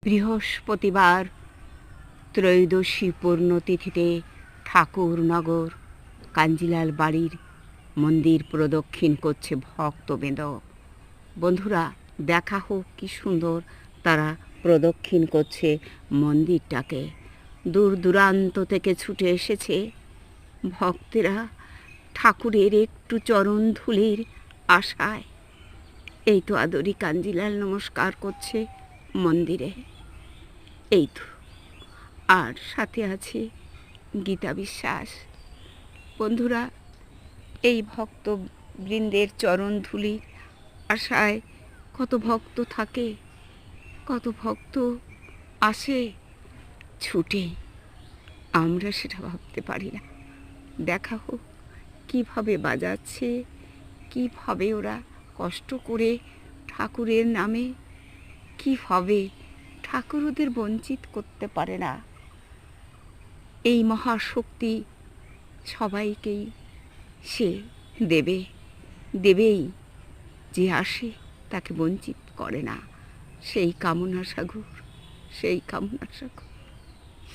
বৃহস্পতিবার ত্রয়োদশী পূর্ণতিথিতে ঠাকুরনগর কাঞ্জিলাল বাড়ির মন্দির প্রদক্ষিণ করছে ভক্তবৃন্দ। বন্ধুরা, দেখা হোক কি সুন্দর তারা প্রদক্ষিণ করছে মন্দিরটাকে। দূর দূরান্ত থেকে ছুটে এসেছে ভক্তেরা ঠাকুরের একটু চরণ ধুলির আশায়। এই তো আদরি কাঞ্জিলাল নমস্কার করছে মন্দিরে, এই তো। আর সাথে আছে গীতা বিশ্বাস। বন্ধুরা, এই ভক্তবৃন্দের চরণ ধুলির আশায় কত ভক্ত থাকে, কত ভক্ত আসে ছুটে, আমরা সেটা ভাবতে পারি না। দেখা হোক কীভাবে বাজাচ্ছে, কীভাবে ওরা কষ্ট করে ঠাকুরের নামে, কীভাবে ঠাকুর ওদের বঞ্চিত করতে পারে না। এই মহাশক্তি সবাইকেই সে দেবেই, যে আসে তাকে বঞ্চিত করে না। সেই কামনা সাগর।